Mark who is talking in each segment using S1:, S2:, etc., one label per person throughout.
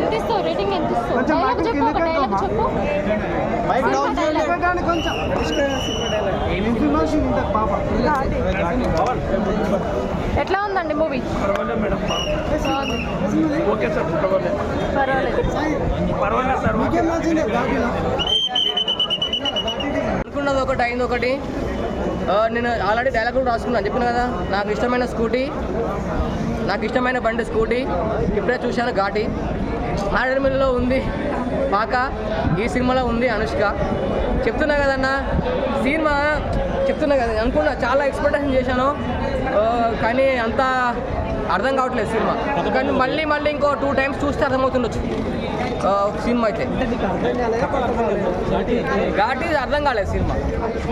S1: ఎంత ఇస్తావు రేటింగ్? ఎంత ఇస్తావు? డైలాగ్ చెప్పు, ఒక డైలాగ్ చెప్పు. ఎట్లా ఉందండి మూవీ?
S2: అనుకున్నది ఒకటి అయింది ఒకటి. నేను ఆల్రెడీ డైలాగ్ కూడా రాసుకున్నాను, చెప్పిన కదా. నాకు ఇష్టమైన బండి స్కూటీ. ఇప్పుడే చూశాను ఘాటి. ఆర్డర్మిల్లో ఉంది పాక, ఈ సినిమాలో ఉంది అనుష్క. చెప్తున్నా కదన్నా సినిమా, చెప్తున్నా కదా, అనుకున్నా చాలా ఎక్స్పెక్టేషన్ చేశాను, కానీ అంత అర్థం కావట్లేదు సినిమా. కానీ మళ్ళీ ఇంకో 2 times చూస్తే అర్థమవుతుండొచ్చు సినిమా అయితే. ఘాటి అర్థం కాలేదు సినిమా,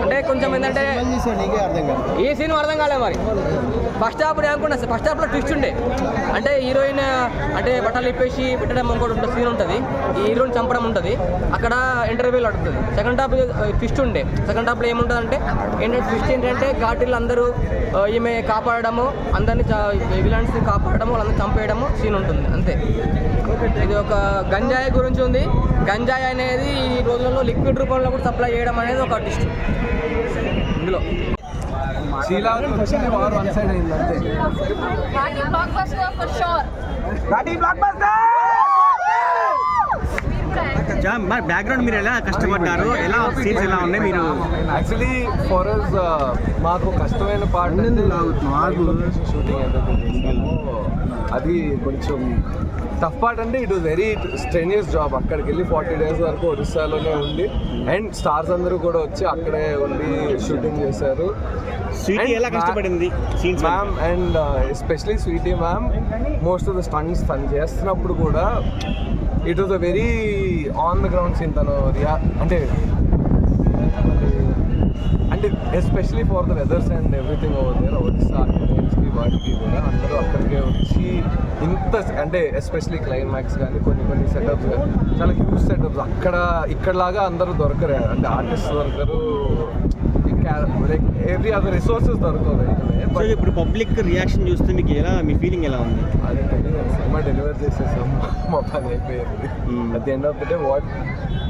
S2: అంటే కొంచెం ఏంటంటే ఈ సినిమా అర్థం కాలేదు. మరి ఫస్ట్ హాఫ్ అనుకున్నా, ఫస్ట్ హాఫ్లో ట్విస్ట్ ఉండే, అంటే హీరోయిన్ అంటే బట్టలు ఇప్పేసి పెట్టడం ఇంకోటి సీన్ ఉంటుంది, ఈ హీరోయిన్ చంపడం ఉంటుంది, అక్కడ ఇంటర్వ్యూలు అడుగుతుంది. సెకండ్ హాఫ్ ట్విస్ట్ ఉండే. సెకండ్ హాఫ్లో ఏముంటుంది అంటే ఏంటంటే ట్విస్ట్ ఏంటంటే ఘాటీలు అందరూ ఈమె కాపాడము, అందరినీ విలన్స్ని కాపాడము, వాళ్ళందరూ చంపేయడము సీన్ ఉంటుంది అంతే. ఇది ఒక గంజాయి గురించి ఉంది. గంజాయి అనేది ఈ రోజుల్లో లిక్విడ్ రూపంలో కూడా సప్లై చేయడం అనేది ఒక ట్విస్ట్ ఇందులో.
S3: బ్యాక్గ్రౌండ్ మీరు ఎలా కష్టపడ్డారు, ఎలా సీన్స్ ఎలా ఉన్నాయి? మీరు
S4: యాక్చువల్లీ ఫర్ అస్ మాకు కష్టమైన పార్ట్ షూటింగ్ అది కొంచెం టఫ్ పార్ట్. అంటే ఇట్ వాజ్ వెరీ స్ట్రెనియస్ జాబ్. అక్కడికి వెళ్ళి 40 days వరకు ఒరిస్సాలోనే ఉండి, అండ్ స్టార్స్ అందరూ కూడా వచ్చి అక్కడే ఉండి షూటింగ్ చేశారు.
S3: స్వీటీ ఎలా కష్టపడింది
S4: ma'am, and especially Sweety ma'am most of the stunts తను చేస్తున్నప్పుడు కూడా it was a very on the ground scene. తను అంటే especially for the weathers and everything over there, Odisha ఆర్టిఫిషియల్స్కి వాటికి కూడా అందరూ అక్కడికే వచ్చి ఇంత అంటే ఎస్పెషలీ క్లైమాక్స్ కానీ కొన్ని సెటప్స్ కానీ చాలా హ్యూజ్ సెటప్స్. ఇక్కడలాగా అందరూ దొరకరు, అంటే ఆర్టిస్ట్ దొరకరు, లైక్ ఎవ్రీ అదర్ రిసోర్సెస్ దొరకదు.
S3: ఇప్పుడు పబ్లిక్ రియాక్షన్ చూస్తే మీకు మీ ఫీలింగ్ ఎలా ఉంది?
S4: అదే సినిమా డెలివర్ చేసేసాం, మా పని అయిపోయింది. At the end of the day what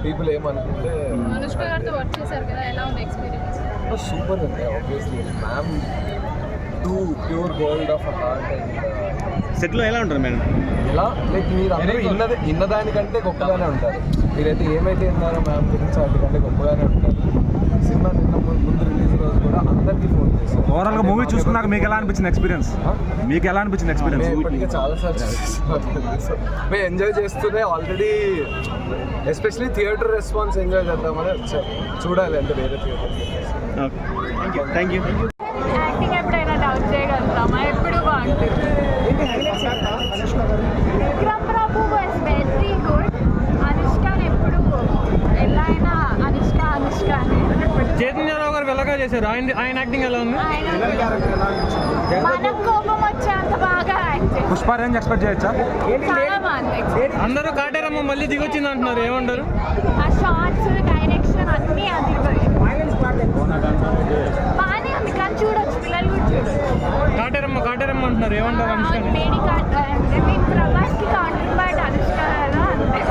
S4: people ఏమనుకుంటే సూపర్ అండి. Obviously ma'am too pure gold of a heart. And
S3: సెట్లో ఎలా ఉంటారు మేడం?
S4: ఎలా లైక్ మీరు అందరూ ఇన్నదానికంటే గొప్పగానే ఉంటారు. మీరైతే ఏమైతే విన్నారో మ్యామ్ గురించి వాటికంటే గొప్పగానే ఉంటారు. సినిమా ముందు రిలీజ్ రోజు కూడా అందరికీ ఫోన్ చేశారు.
S5: ఓవరాల్గా మూవీ చూసుకున్నాక మీకు ఎలా అనిపించింది ఎక్స్పీరియన్స్?
S4: ఇప్పటికే చాలాసార్లు మేము ఎంజాయ్ చేస్తూనే already especially theatre response enjoy చేద్దామని వచ్చారు. చూడాలి అంటే వేరే థియేటర్.
S3: Thank you.
S1: యాక్టింగ్ ఎప్పుడైనా డౌట్ చేయగలుగుతామా? ఎప్పుడు బాగుంటుంది. విక్రమ్ ప్రభు వాజ్ వెరీ గుడ్. అనుష్కని ఎప్పుడు ఎలా అయినా అనుష్క
S5: చైతన్యరావు గారు వెళ్ళగా చేశారు. ఆయన యాక్టింగ్ ఎలా ఉంది?
S1: మనకు కోపం వచ్చేంత బాగా యాక్టింగ్.
S5: పుష్ప రేంజ్ ఎక్స్పెక్ట్ చేయొచ్చా?
S1: చాలా బాగుంది.
S5: అందరూ కాటేరమ్మ మళ్ళీ దిగొచ్చింది అంటున్నారు, ఏమంటారు?
S1: ఆ షార్ట్స్, డైరెక్షన్ అన్నీ అది బాగానే ఉంది, కానీ చూడొచ్చు, పిల్లలు కూడా చూడొచ్చు.
S5: కాటేరమ్మ అంటున్నారు, ఏమంటారు?
S1: ప్రభాస్కి కౌంటర్ పార్ట్ అనుష్క అంతే.